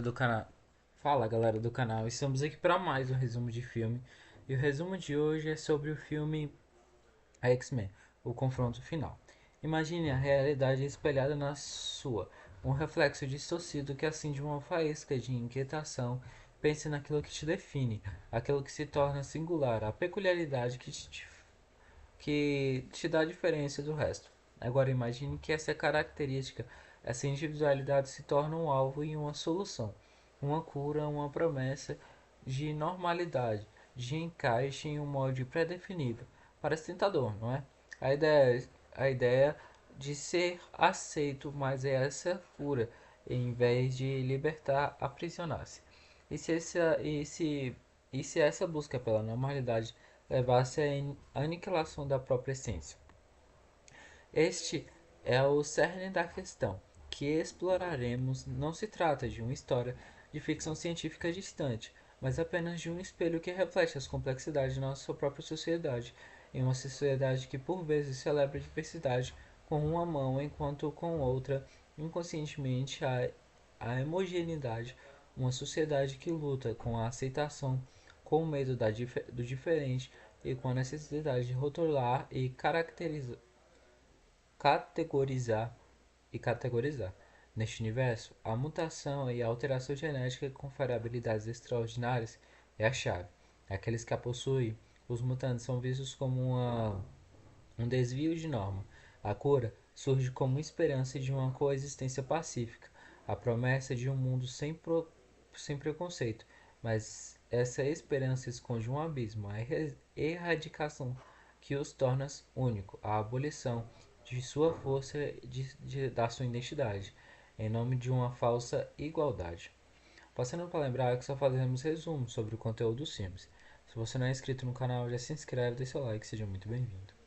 do canal. Fala galera do canal, estamos aqui para mais um resumo de filme. E o resumo de hoje é sobre o filme X-Men, o confronto final. Imagine a realidade espelhada na sua, um reflexo distorcido que acende uma faísca de inquietação. Pense naquilo que te define, aquilo que se torna singular, a peculiaridade que te dá a diferença do resto. Agora imagine que essa característica, essa individualidade se torna um alvo e uma solução, uma cura, uma promessa de normalidade, de encaixe em um molde pré-definido. Parece tentador, não é? A ideia de ser aceito, mas é essa cura, em vez de libertar, aprisionar-se. E se essa busca pela normalidade levasse à aniquilação da própria essência? Este é o cerne da questão que exploraremos. Não se trata de uma história de ficção científica distante, mas apenas de um espelho que reflete as complexidades de nossa própria sociedade, em uma sociedade que por vezes celebra a diversidade com uma mão, enquanto com outra, inconscientemente, a homogeneidade, uma sociedade que luta com a aceitação, com o medo do diferente e com a necessidade de rotular e categorizar. Neste universo, a mutação e a alteração genética que confere habilidades extraordinárias é a chave. Aqueles que a possuem, os mutantes são vistos como um desvio de norma. A cura surge como esperança de uma coexistência pacífica, a promessa de um mundo sem preconceito. Mas essa esperança esconde um abismo, a erradicação que os torna único, a abolição de sua força da sua identidade, em nome de uma falsa igualdade. Passando para lembrar que só fazemos resumos sobre o conteúdo dos filmes. Se você não é inscrito no canal, já se inscreve, deixa seu like, seja muito bem-vindo.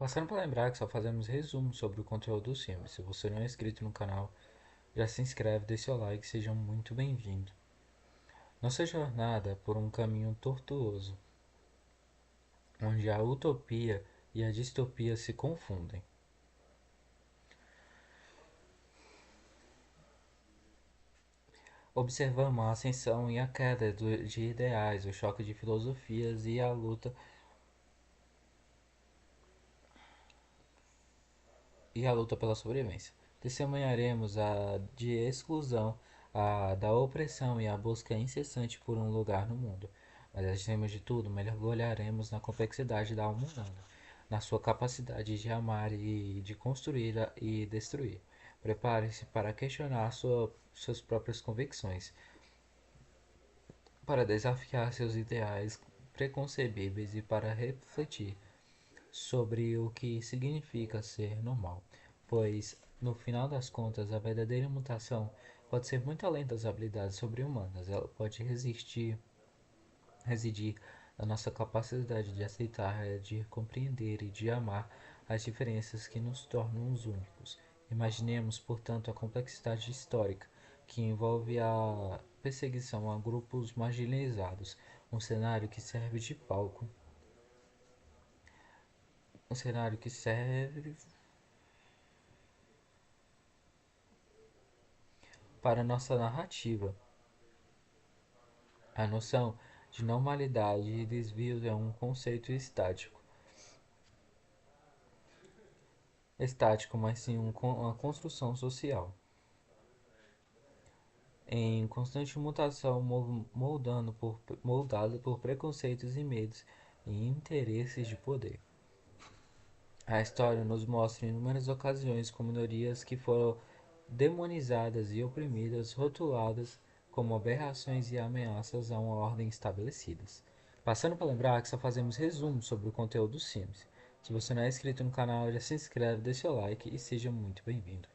Passando para lembrar que só fazemos resumos sobre o conteúdo dos filmes. Se você não é inscrito no canal, já se inscreve, deixe seu like, seja muito bem-vindo. Nossa jornada por um caminho tortuoso, onde a utopia e a distopia se confundem. Observamos a ascensão e a queda de ideais, o choque de filosofias e a luta pela sobrevivência. Testemunharemos a de exclusão, a da opressão e a busca incessante por um lugar no mundo. Mas acima de tudo, mergulharemos na complexidade da alma humana, na sua capacidade de amar e de construir e destruir. Prepare-se para questionar suas próprias convicções, para desafiar seus ideais preconcebíveis e para refletir sobre o que significa ser normal, pois, no final das contas, a verdadeira mutação pode ser muito além das habilidades sobre-humanas, ela pode residir na nossa capacidade de aceitar, de compreender e de amar as diferenças que nos tornam os únicos. Imaginemos, portanto, a complexidade histórica que envolve a perseguição a grupos marginalizados, um cenário que serve de palco, um cenário que serve para nossa narrativa. A noção de normalidade e desvios é um conceito estático, mas sim uma construção social, em constante mutação, moldado por preconceitos e medos e interesses de poder. A história nos mostra inúmeras ocasiões com minorias que foram demonizadas e oprimidas, rotuladas como aberrações e ameaças a uma ordem estabelecidas. Passando para lembrar que só fazemos resumos sobre o conteúdo dos filmes. Se você não é inscrito no canal, já se inscreve, deixa seu like e seja muito bem-vindo.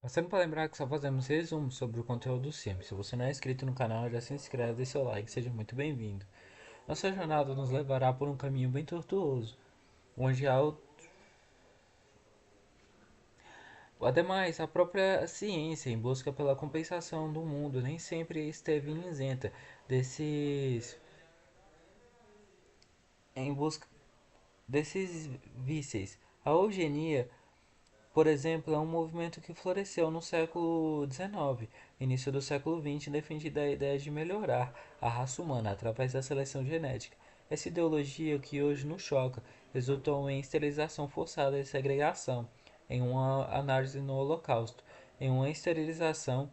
Passando para lembrar que só fazemos resumos sobre o conteúdo do Sim. Se você não é inscrito no canal, já se inscreve, deixa seu like, seja muito bem-vindo. Nossa jornada nos levará por um caminho bem tortuoso, onde há ademais, a própria ciência, em busca pela compensação do mundo, nem sempre esteve isenta desses, em busca desses vícios. A eugenia, por exemplo, é um movimento que floresceu no século XIX, início do século XX, defendendo a ideia de melhorar a raça humana através da seleção genética. Essa ideologia que hoje nos choca resultou em esterilização forçada e segregação, em uma análise no Holocausto, em uma esterilização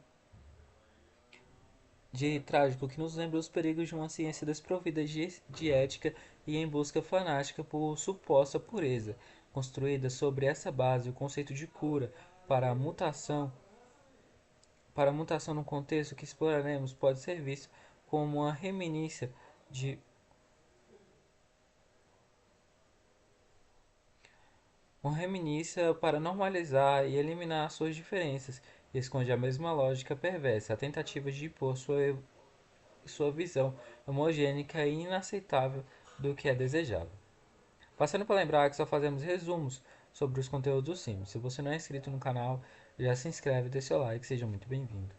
de trágico que nos lembra os perigos de uma ciência desprovida de ética e em busca fanática por suposta pureza, construída sobre essa base o conceito de cura para a mutação, para a mutação num contexto que exploraremos pode ser visto como de uma reminiscência para normalizar e eliminar suas diferenças, e esconde a mesma lógica perversa, a tentativa de impor sua visão homogênica e inaceitável do que é desejável. Passando para lembrar que só fazemos resumos sobre os conteúdos do Sims. Se você não é inscrito no canal, já se inscreve e deixa seu like, seja muito bem-vindo.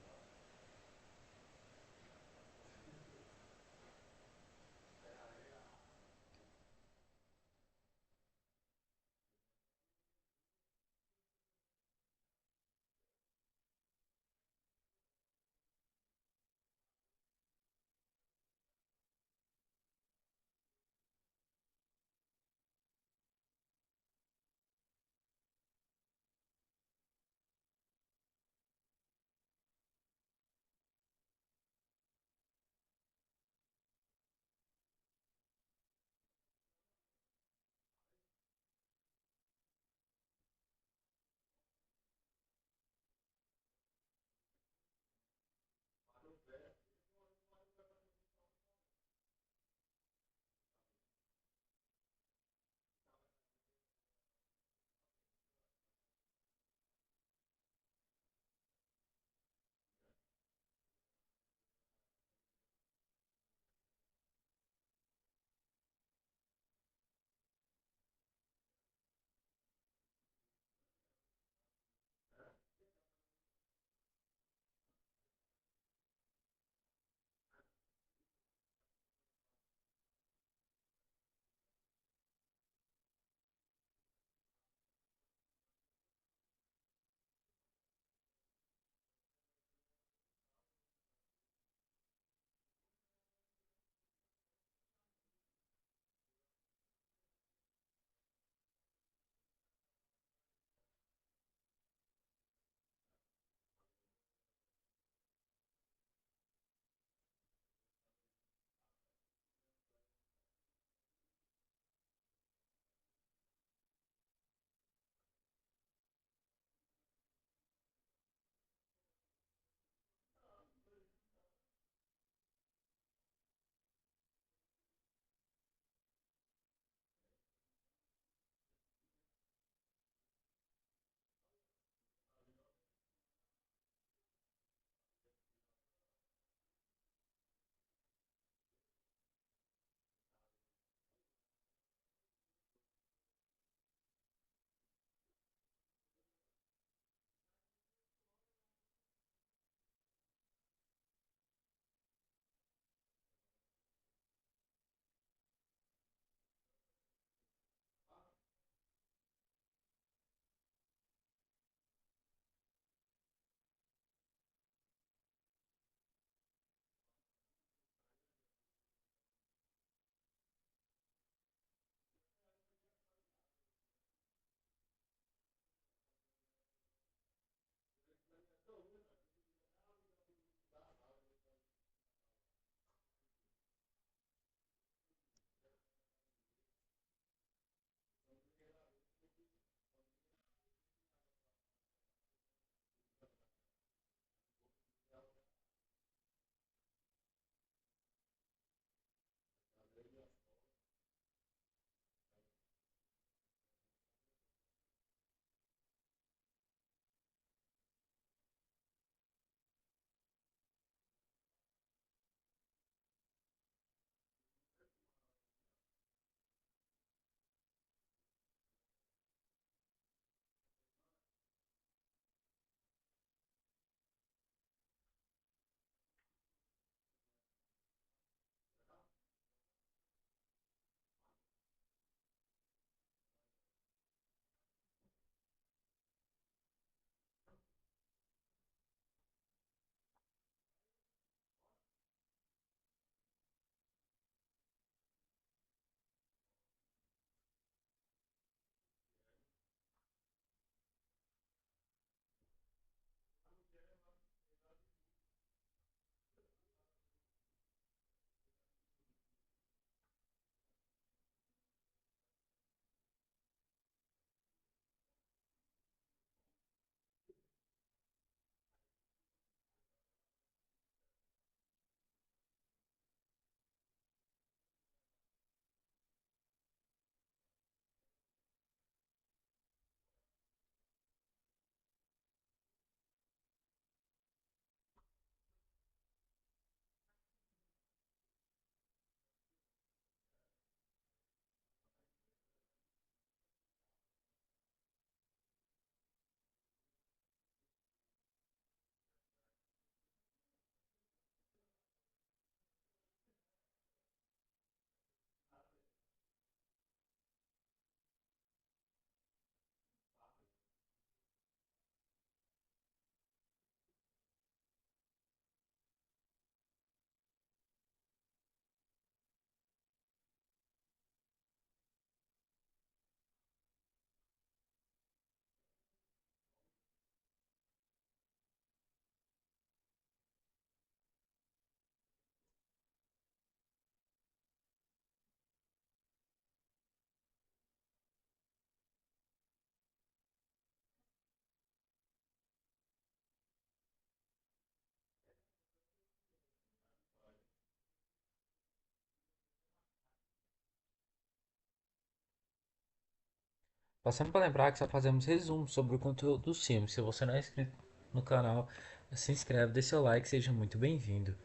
Passando para lembrar que só fazemos resumos sobre o conteúdo dos filmes. Se você não é inscrito no canal, se inscreve, dê seu like, seja muito bem-vindo.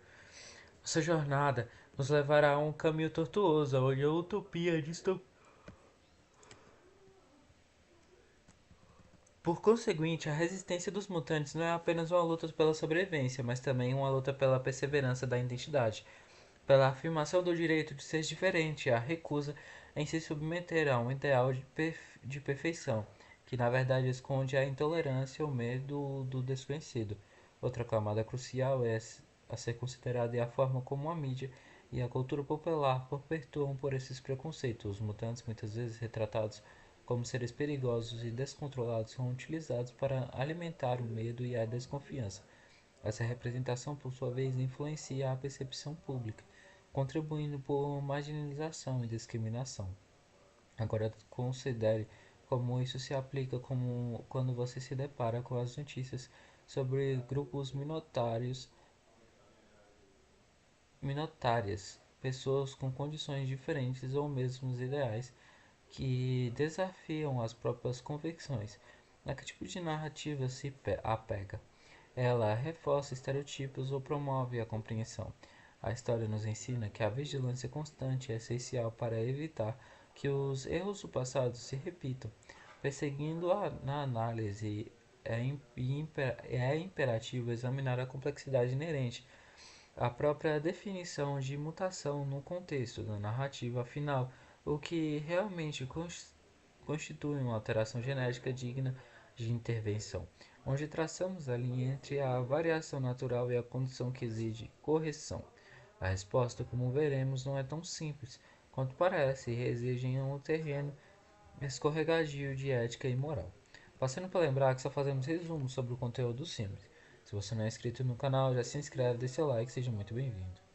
Nossa jornada nos levará a um caminho tortuoso, onde a utopia distopia. Por conseguinte, a resistência dos mutantes não é apenas uma luta pela sobrevivência, mas também uma luta pela perseverança da identidade, pela afirmação do direito de ser diferente e a recusa em se submeter a um ideal de perfeição, que na verdade esconde a intolerância e o medo do desconhecido. Outra camada crucial a ser considerada é a forma como a mídia e a cultura popular perpetuam por esses preconceitos. Os mutantes, muitas vezes retratados como seres perigosos e descontrolados, são utilizados para alimentar o medo e a desconfiança. Essa representação, por sua vez, influencia a percepção pública, contribuindo por marginalização e discriminação. Agora, considere como isso se aplica como quando você se depara com as notícias sobre grupos minoritárias, pessoas com condições diferentes ou mesmos ideais que desafiam as próprias convicções. A que tipo de narrativa se apega? Ela reforça estereotipos ou promove a compreensão. A história nos ensina que a vigilância constante é essencial para evitar que os erros do passado se repitam. Perseguindo na análise, é imperativo examinar a complexidade inerente à própria definição de mutação no contexto da narrativa final, o que realmente constitui uma alteração genética digna de intervenção, onde traçamos a linha entre a variação natural e a condição que exige correção. A resposta, como veremos, não é tão simples quanto parece e exige um terreno escorregadio de ética e moral. Passando para lembrar que só fazemos resumos sobre o conteúdo dos filmes. Se você não é inscrito no canal, já se inscreve, deixe seu like, seja muito bem-vindo.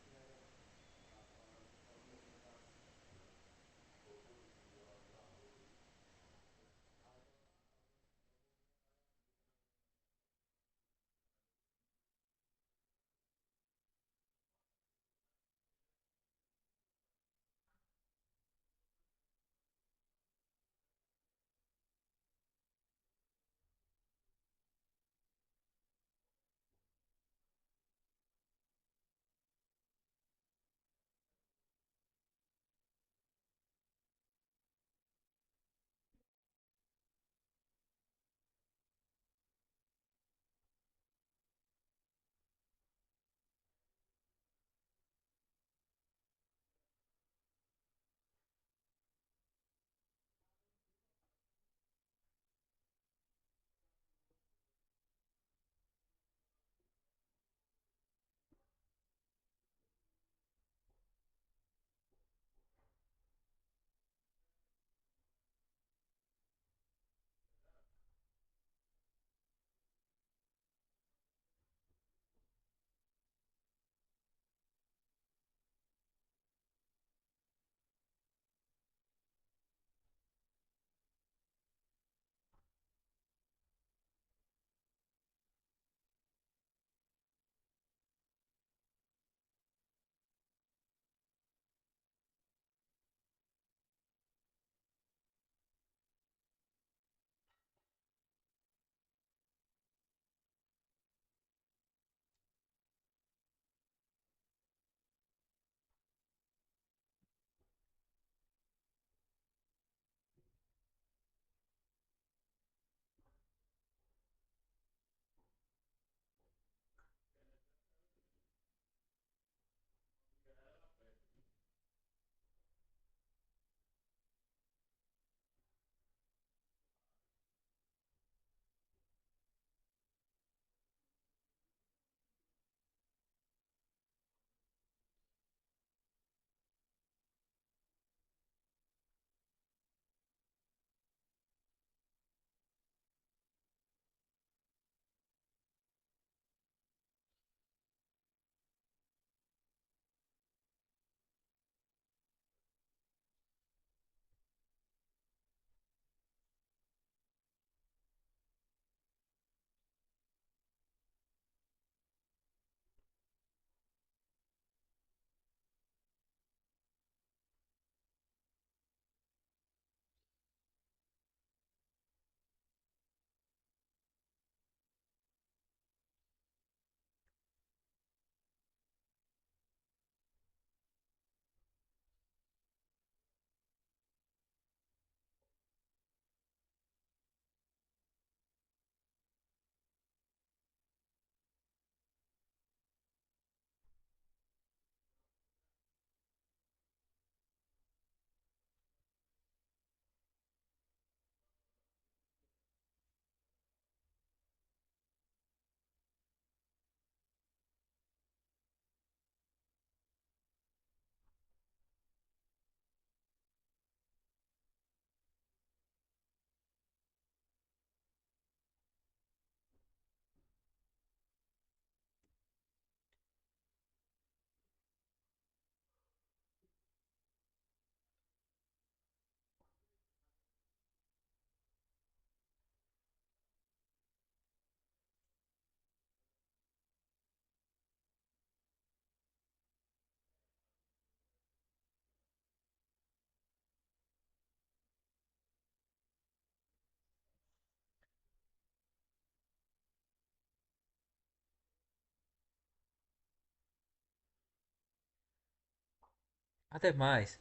Ademais,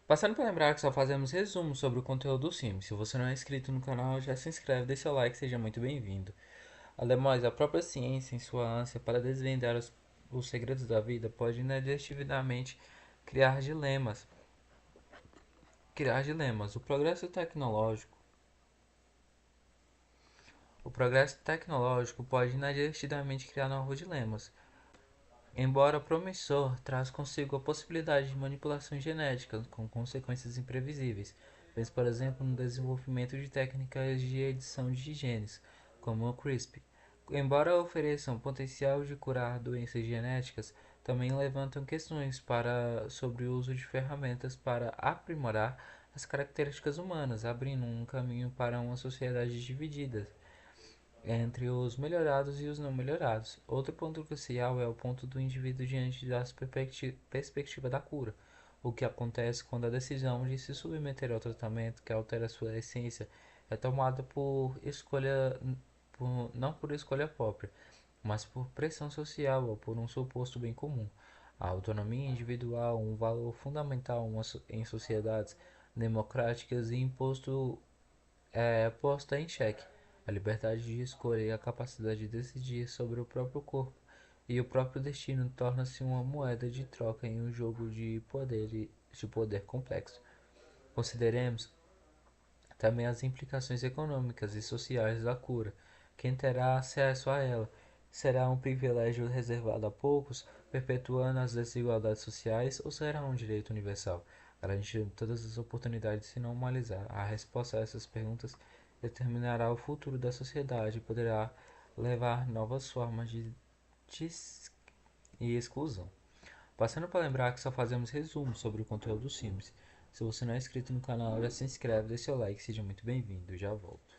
passando para lembrar que só fazemos resumos sobre o conteúdo do Sims. Se você não é inscrito no canal, já se inscreve, deixa seu like, seja muito bem-vindo. Ademais, a própria ciência, em sua ânsia para desvendar os segredos da vida, pode inadvertidamente criar dilemas. Criar dilemas. O progresso tecnológico pode inadvertidamente criar novos dilemas. Embora promissor, traz consigo a possibilidade de manipulação genética com consequências imprevisíveis. Pense, por exemplo, no desenvolvimento de técnicas de edição de genes, como o CRISPR. Embora ofereçam potencial de curar doenças genéticas, também levantam questões sobre o uso de ferramentas para aprimorar as características humanas, abrindo um caminho para uma sociedade dividida entre os melhorados e os não melhorados. Outro ponto crucial é o ponto do indivíduo diante da perspectiva da cura. O que acontece quando a decisão de se submeter ao tratamento que altera sua essência é tomada não por escolha própria, mas por pressão social ou por um suposto bem comum. A autonomia individual, um valor fundamental em sociedades democráticas e posta em xeque. A liberdade de escolha e a capacidade de decidir sobre o próprio corpo e o próprio destino torna-se uma moeda de troca em um jogo de poder complexo. Consideremos também as implicações econômicas e sociais da cura. Quem terá acesso a ela será um privilégio reservado a poucos, perpetuando as desigualdades sociais, ou será um direito universal, garantindo todas as oportunidades se não humanizar? A resposta a essas perguntas determinará o futuro da sociedade e poderá levar novas formas de e exclusão. Passando para lembrar que só fazemos resumos sobre o conteúdo do Sims. Se você não é inscrito no canal, já se inscreve, deixa seu like, seja muito bem-vindo. Já volto.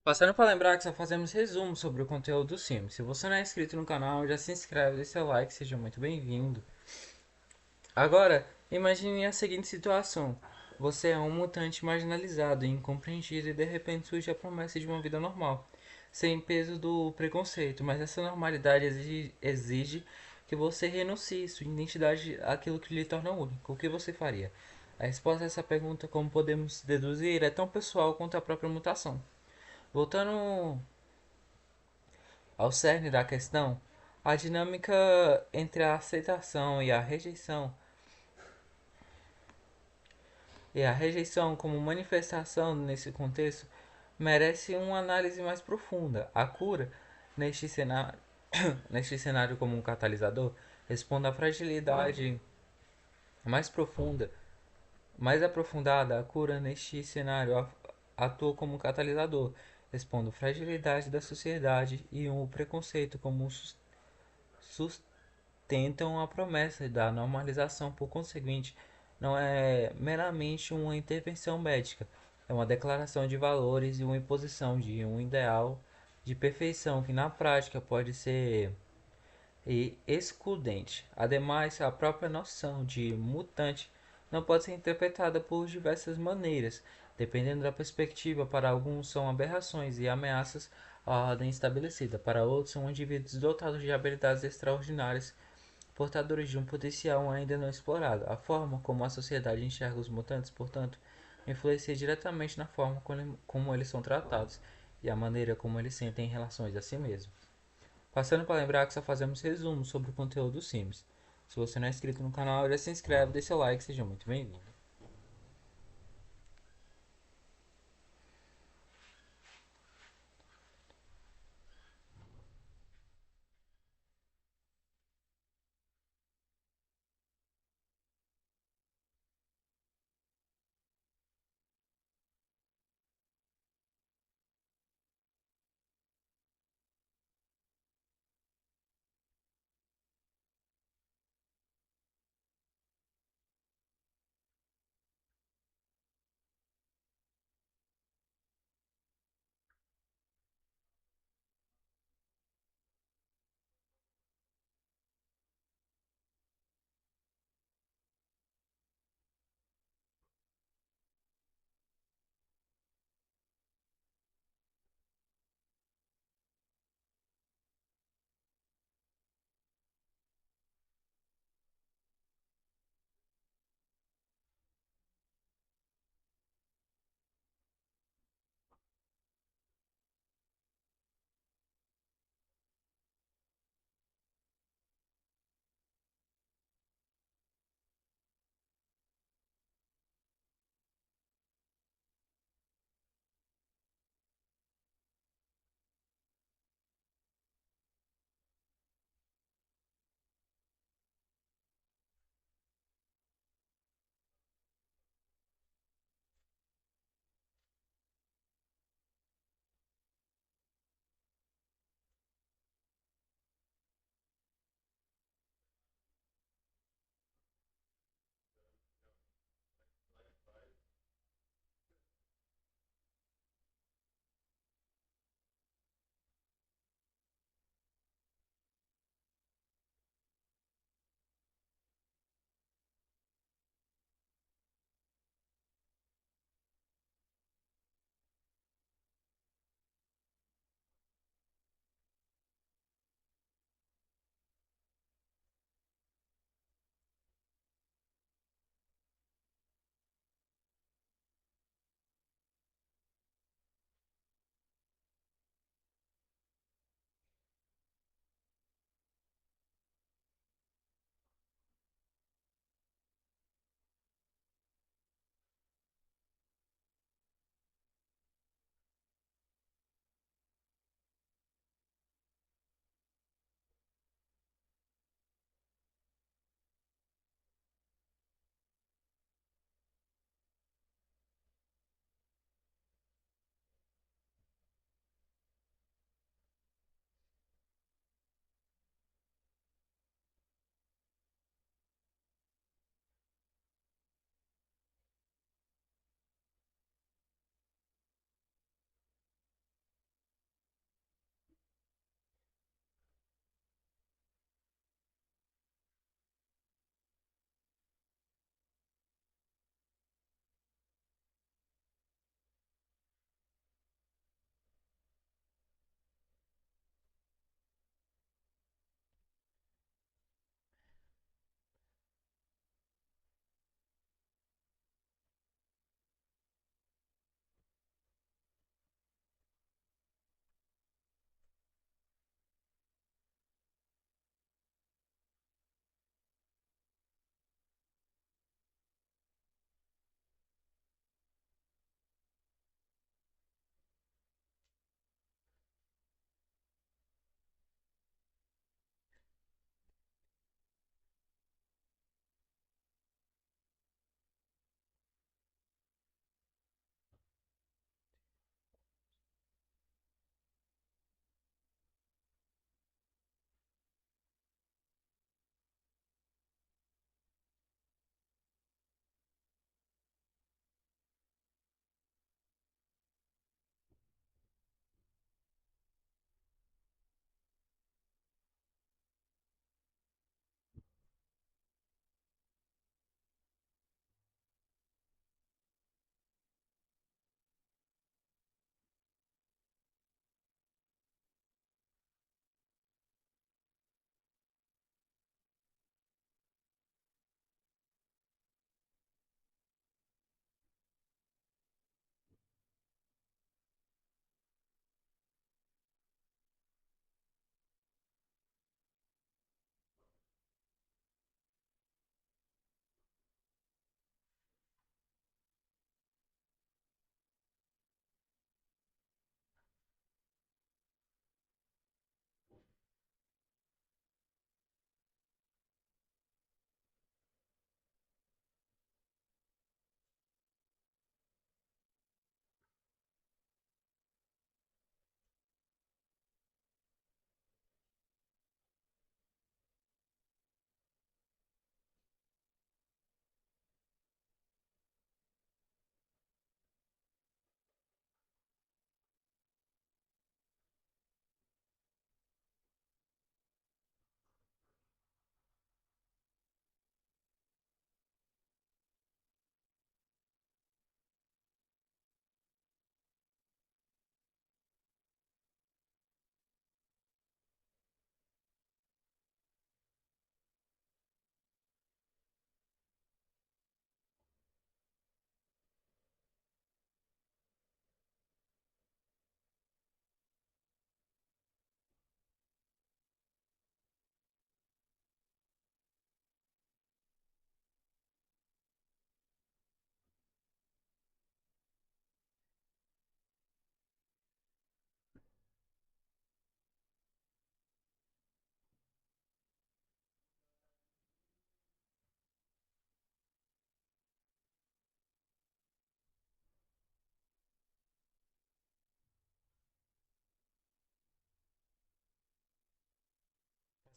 Passando para lembrar que só fazemos resumo sobre o conteúdo do Sims. Se você não é inscrito no canal, já se inscreve, deixa seu like, seja muito bem-vindo. Agora, imagine a seguinte situação. Você é um mutante marginalizado, incompreendido e de repente surge a promessa de uma vida normal, sem peso do preconceito, mas essa normalidade exige que você renuncie sua identidade àquilo que lhe torna único. O que você faria? A resposta a essa pergunta, como podemos deduzir, é tão pessoal quanto a própria mutação. Voltando ao cerne da questão, a dinâmica entre a aceitação e a rejeição como manifestação nesse contexto merece uma análise mais profunda. A cura, neste cenário, neste cenário como um catalisador, responde à fragilidade mais profunda, mais aprofundada. A cura neste cenário atua como um catalisador, responde à fragilidade da sociedade e o preconceito como um sustentam a promessa da normalização. Por conseguinte, não é meramente uma intervenção médica, é uma declaração de valores e uma imposição de um ideal de perfeição que na prática pode ser excludente. Ademais, a própria noção de mutante não pode ser interpretada por diversas maneiras, dependendo da perspectiva. Para alguns, são aberrações e ameaças à ordem estabelecida, para outros, são indivíduos dotados de habilidades extraordinárias, portadores de um potencial ainda não explorado. A forma como a sociedade enxerga os mutantes, portanto, influencia diretamente na forma como eles são tratados e a maneira como eles sentem em relação a si mesmos. Passando para lembrar que só fazemos resumos sobre o conteúdo do Sims. Se você não é inscrito no canal, já se inscreve, deixa o like, seja muito bem-vindo.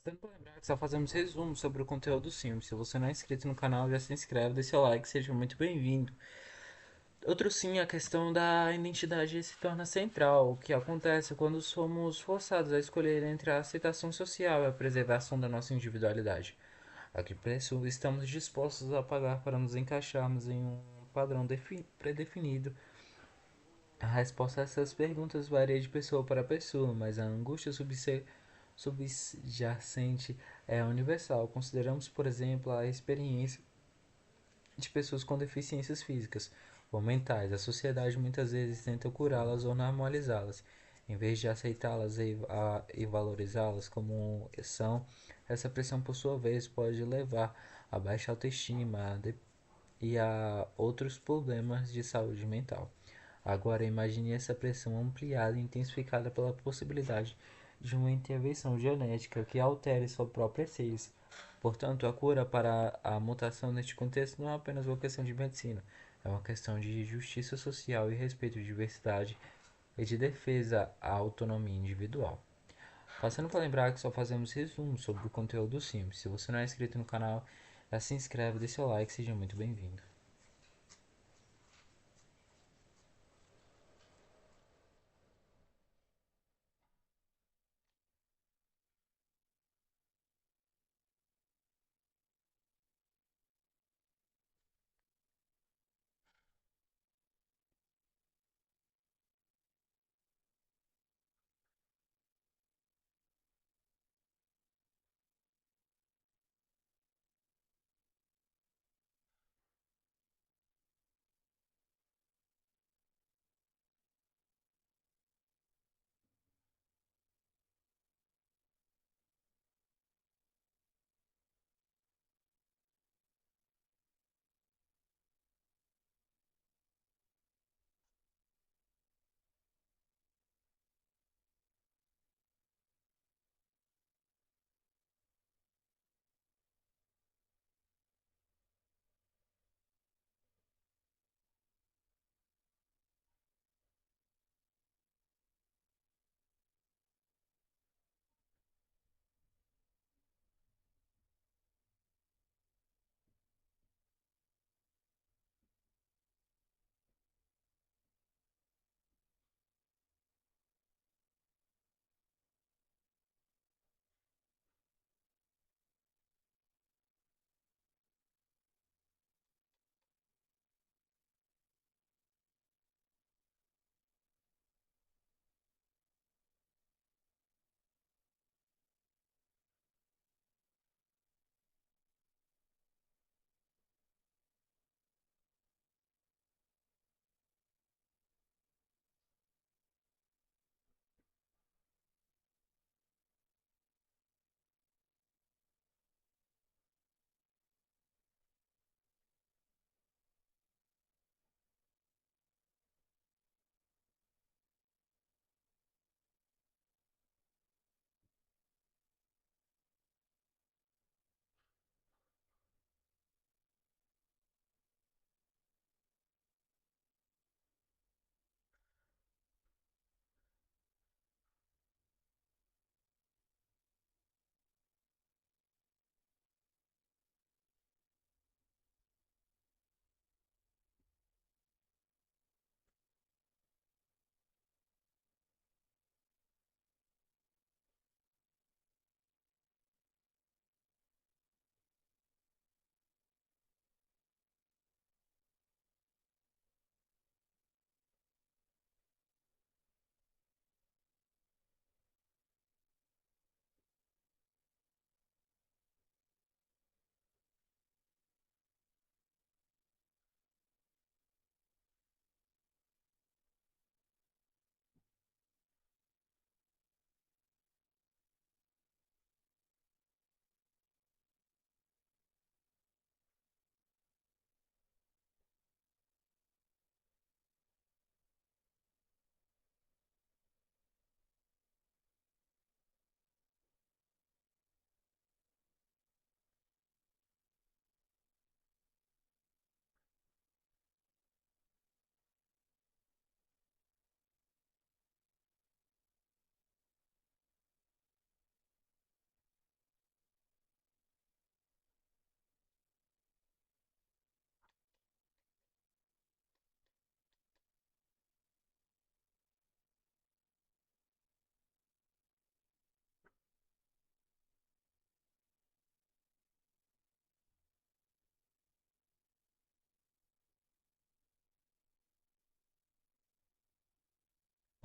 Tanto para lembrar que só fazemos resumo sobre o conteúdo do filme. Se você não é inscrito no canal, já se inscreve, deixa seu like, seja muito bem-vindo. Outro sim, a questão da identidade se torna central, o que acontece quando somos forçados a escolher entre a aceitação social e a preservação da nossa individualidade. A que preço estamos dispostos a pagar para nos encaixarmos em um padrão predefinido? A resposta a essas perguntas varia de pessoa para pessoa, mas a angústia subjacente é universal. Consideramos, por exemplo, a experiência de pessoas com deficiências físicas ou mentais. A sociedade muitas vezes tenta curá-las ou normalizá-las, em vez de aceitá-las e valorizá-las como são. Essa pressão, por sua vez, pode levar a baixa autoestima e a outros problemas de saúde mental. Agora, imagine essa pressão ampliada e intensificada pela possibilidade de uma intervenção genética que altere sua própria essência. Portanto, a cura para a mutação neste contexto não é apenas uma questão de medicina, é uma questão de justiça social e respeito à diversidade e de defesa à autonomia individual. Passando para lembrar que só fazemos resumos sobre o conteúdo do filme. Se você não é inscrito no canal, já se inscreve, deixa seu like, seja muito bem-vindo.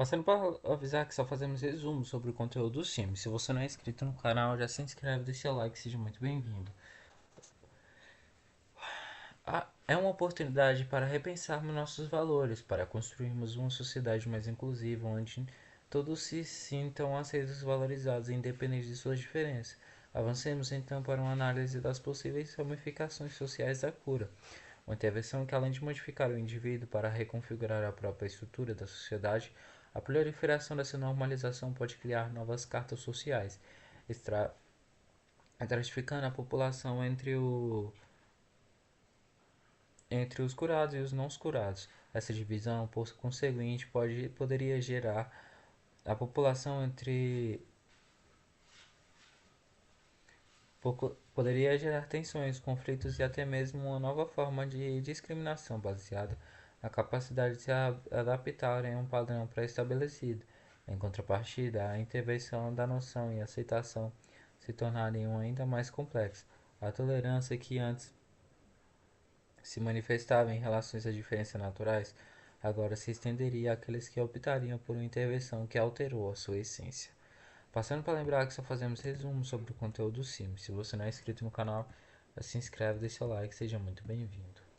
Passando para avisar que só fazemos resumo sobre o conteúdo dos times. Se você não é inscrito no canal, já se inscreve, deixa o like, seja muito bem-vindo. É uma oportunidade para repensarmos nossos valores, para construirmos uma sociedade mais inclusiva, onde todos se sintam aceitos e valorizados, independente de suas diferenças. Avancemos então para uma análise das possíveis ramificações sociais da cura. Uma intervenção que, além de modificar o indivíduo para reconfigurar a própria estrutura da sociedade, a proliferação dessa normalização pode criar novas cartas sociais, estratificando a população entre os curados e os não curados. Essa divisão, por conseguinte, poderia gerar a população entre poderia gerar tensões, conflitos e até mesmo uma nova forma de discriminação baseada na capacidade de se adaptar em um padrão pré-estabelecido. Em contrapartida, a intervenção da noção e aceitação se tornariam ainda mais complexas. A tolerância que antes se manifestava em relações a diferenças naturais, agora se estenderia àqueles que optariam por uma intervenção que alterou a sua essência. Passando para lembrar que só fazemos resumos sobre o conteúdo do Sims. Se você não é inscrito no canal, se inscreve, deixa seu like, seja muito bem-vindo.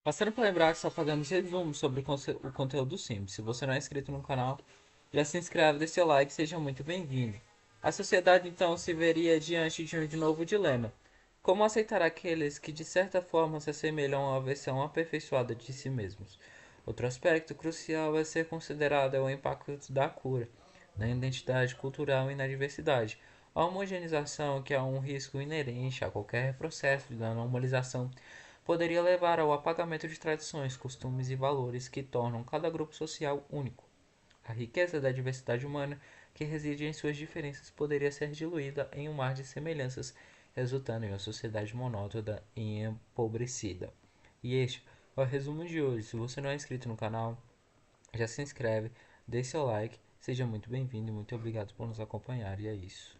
Passando para lembrar que só fazemos resumos sobre o conteúdo simples. Se você não é inscrito no canal, já se inscreve, dê seu like, seja muito bem-vindo. A sociedade então se veria diante de um novo dilema. Como aceitar aqueles que de certa forma se assemelham a uma versão aperfeiçoada de si mesmos? Outro aspecto crucial é ser considerado o impacto da cura na identidade cultural e na diversidade. A homogeneização, que é um risco inerente a qualquer processo de normalização, poderia levar ao apagamento de tradições, costumes e valores que tornam cada grupo social único. A riqueza da diversidade humana, que reside em suas diferenças, poderia ser diluída em um mar de semelhanças, resultando em uma sociedade monótona e empobrecida. E este é o resumo de hoje. Se você não é inscrito no canal, já se inscreve, deixe seu like, seja muito bem-vindo e muito obrigado por nos acompanhar. E é isso.